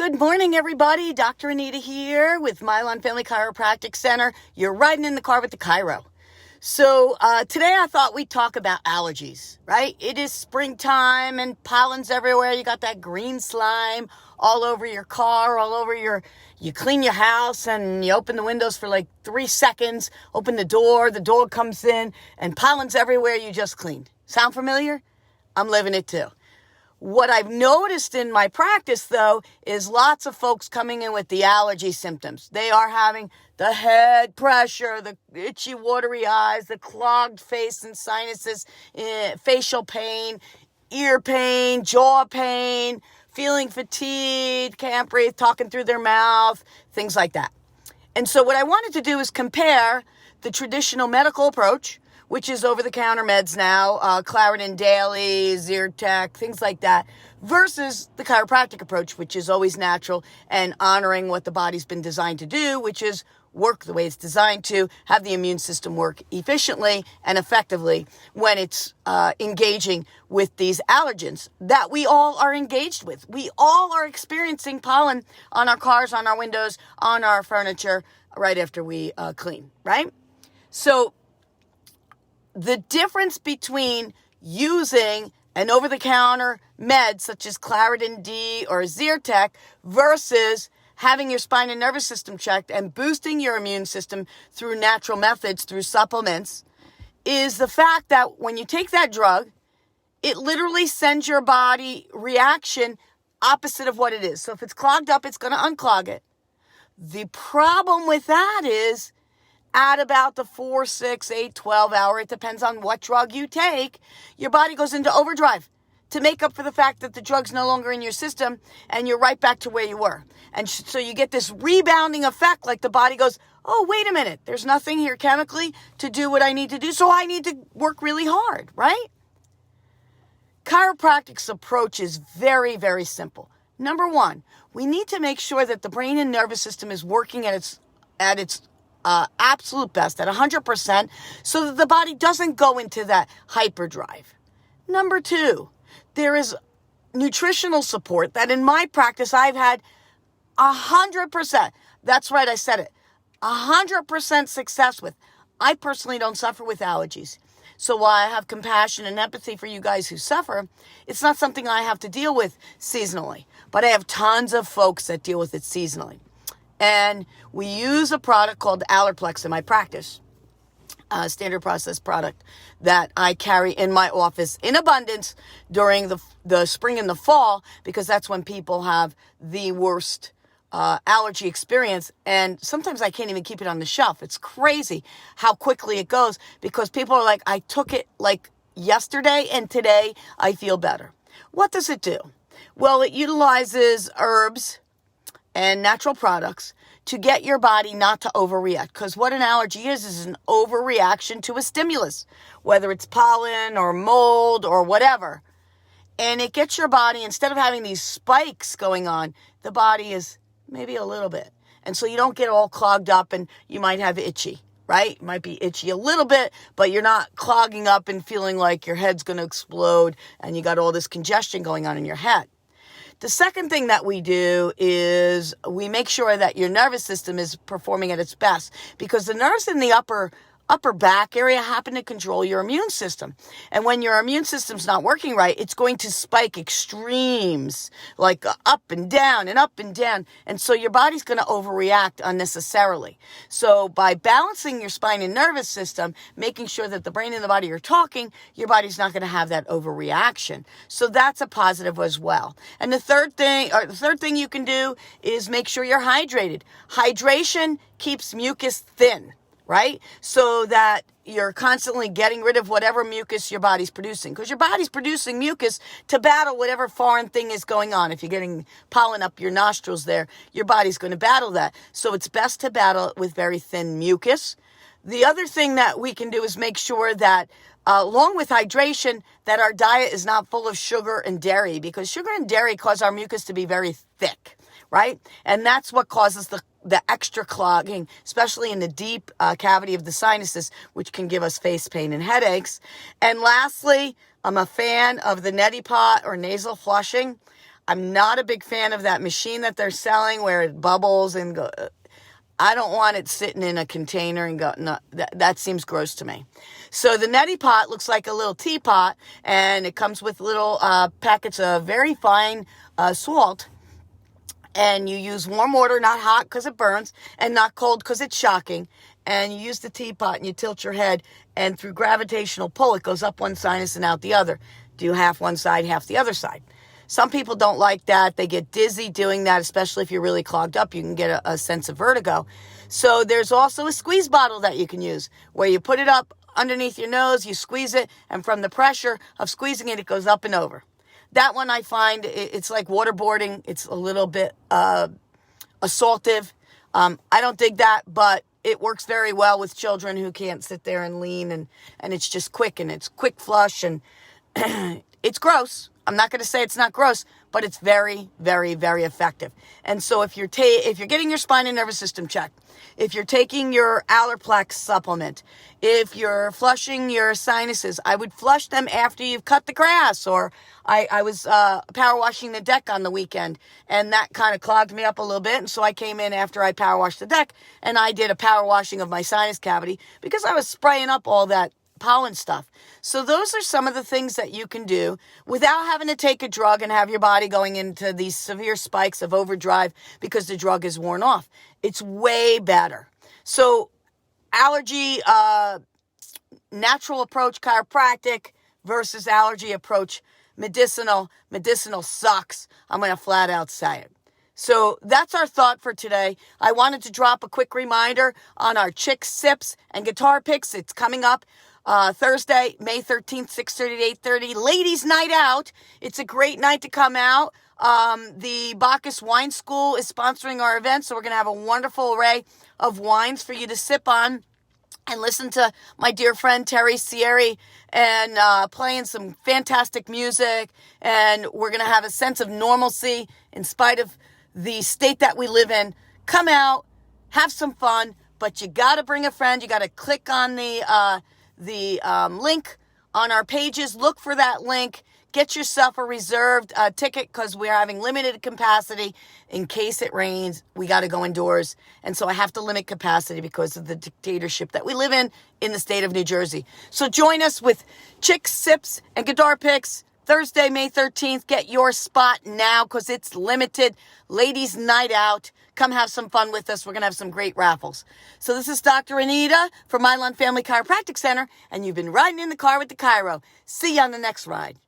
Good morning, everybody. Dr. Anita here with Mylon Family Chiropractic Center. You're riding in the car with the Chiro. So today I thought we'd talk about allergies, right? It is springtime and pollen's everywhere. You got that green slime all over your car, you clean your house and you open the windows for like 3 seconds, open the door comes in and pollen's everywhere you just cleaned. Sound familiar? I'm living it too. What I've noticed in my practice, though, is lots of folks coming in with the allergy symptoms. They are having the head pressure, the itchy, watery eyes, the clogged face and sinuses, facial pain, ear pain, jaw pain, feeling fatigued, can't breathe, talking through their mouth, things like that. And so what I wanted to do is compare the traditional medical approach, which is over-the-counter meds now, Claritin Daily, Zyrtec, things like that, versus the chiropractic approach, which is always natural and honoring what the body's been designed to do, which is work the way it's designed to, have the immune system work efficiently and effectively when it's engaging with these allergens that we all are engaged with. We all are experiencing pollen on our cars, on our windows, on our furniture right after we clean, right? So the difference between using an over-the-counter med such as Claritin D or Zyrtec versus having your spine and nervous system checked and boosting your immune system through natural methods, through supplements, is the fact that when you take that drug, it literally sends your body reaction opposite of what it is. So if it's clogged up, it's going to unclog it. The problem with that is at about the 4, 6, 8, 12 hour, it depends on what drug you take, your body goes into overdrive to make up for the fact that the drug's no longer in your system and you're right back to where you were. And so you get this rebounding effect, like the body goes, oh, wait a minute, there's nothing here chemically to do what I need to do, so I need to work really hard, right? Chiropractic's approach is very, very simple. Number one, we need to make sure that the brain and nervous system is working at its absolute best, at 100%, so that the body doesn't go into that hyperdrive. Number two, there is nutritional support that in my practice I've had 100%. That's right, I said it. 100% success with. I personally don't suffer with allergies. So while I have compassion and empathy for you guys who suffer, it's not something I have to deal with seasonally. But I have tons of folks that deal with it seasonally. And we use a product called Allerplex in my practice, a standard process product that I carry in my office in abundance during the spring and the fall, because that's when people have the worst allergy experience. And sometimes I can't even keep it on the shelf. It's crazy how quickly it goes, because people are like, I took it like yesterday and today I feel better. What does it do? Well, it utilizes herbs and natural products to get your body not to overreact. Because what an allergy is an overreaction to a stimulus, whether it's pollen or mold or whatever. And it gets your body, instead of having these spikes going on, the body is maybe a little bit. And so you don't get all clogged up and you might have itchy, right? It might be itchy a little bit, but you're not clogging up and feeling like your head's going to explode and you got all this congestion going on in your head. The second thing that we do is we make sure that your nervous system is performing at its best, because the nerves in the upper back area happen to control your immune system. And when your immune system's not working right, it's going to spike extremes, like up and down and up and down. And so your body's going to overreact unnecessarily. So by balancing your spine and nervous system, making sure that the brain and the body are talking, your body's not going to have that overreaction. So that's a positive as well. And the third thing you can do is make sure you're hydrated. Hydration keeps mucus thin, right? So that you're constantly getting rid of whatever mucus your body's producing. Because your body's producing mucus to battle whatever foreign thing is going on. If you're getting pollen up your nostrils there, your body's going to battle that. So it's best to battle it with very thin mucus. The other thing that we can do is make sure that, along with hydration, that our diet is not full of sugar and dairy. Because sugar and dairy cause our mucus to be very thick, right? And that's what causes the extra clogging, especially in the deep cavity of the sinuses, which can give us face pain and headaches. And lastly, I'm a fan of the neti pot or nasal flushing. I'm not a big fan of that machine that they're selling where it bubbles and go. I don't want it sitting in a container and go. No, that seems gross to me. So the neti pot looks like a little teapot, and it comes with little packets of very fine salt. And you use warm water, not hot because it burns, and not cold because it's shocking. And you use the teapot and you tilt your head, and through gravitational pull, it goes up one sinus and out the other. Do half one side, half the other side. Some people don't like that. They get dizzy doing that, especially if you're really clogged up. You can get a sense of vertigo. So there's also a squeeze bottle that you can use where you put it up underneath your nose, you squeeze it, and from the pressure of squeezing it, it goes up and over. That one I find it's like waterboarding. It's a little bit assaultive. I don't dig that, but it works very well with children who can't sit there and lean, and it's just quick, and it's quick flush, and it's gross. I'm not going to say it's not gross, but it's very, very, very effective. And so if you're getting your spine and nervous system checked, if you're taking your Allerplex supplement, if you're flushing your sinuses, I would flush them after you've cut the grass. Or I was power washing the deck on the weekend, and that kind of clogged me up a little bit. And so I came in after I power washed the deck, and I did a power washing of my sinus cavity because I was spraying up all that pollen stuff. So those are some of the things that you can do without having to take a drug and have your body going into these severe spikes of overdrive because the drug is worn off. It's way better. So allergy, natural approach chiropractic versus allergy approach medicinal. Medicinal sucks. I'm going to flat out say it. So that's our thought for today. I wanted to drop a quick reminder on our Chick Sips and Guitar Picks. It's coming up Thursday, May 13th, 6:30 to 8:30. Ladies' Night Out. It's a great night to come out. The Bacchus Wine School is sponsoring our event, so we're going to have a wonderful array of wines for you to sip on and listen to my dear friend Terry Sieri and playing some fantastic music. And we're going to have a sense of normalcy in spite of the state that we live in. Come out, have some fun, but you got to bring a friend. You got to click on the link on our pages. Look for that link. Get yourself a reserved ticket because we're having limited capacity in case it rains. We got to go indoors. And so I have to limit capacity because of the dictatorship that we live in the state of New Jersey. So join us with Chick Sips and Guitar Picks Thursday, May 13th. Get your spot now because it's limited. Ladies' Night Out. Come have some fun with us. We're going to have some great raffles. So this is Dr. Anita from Mylan Family Chiropractic Center, and you've been riding in the car with the Chiro. See you on the next ride.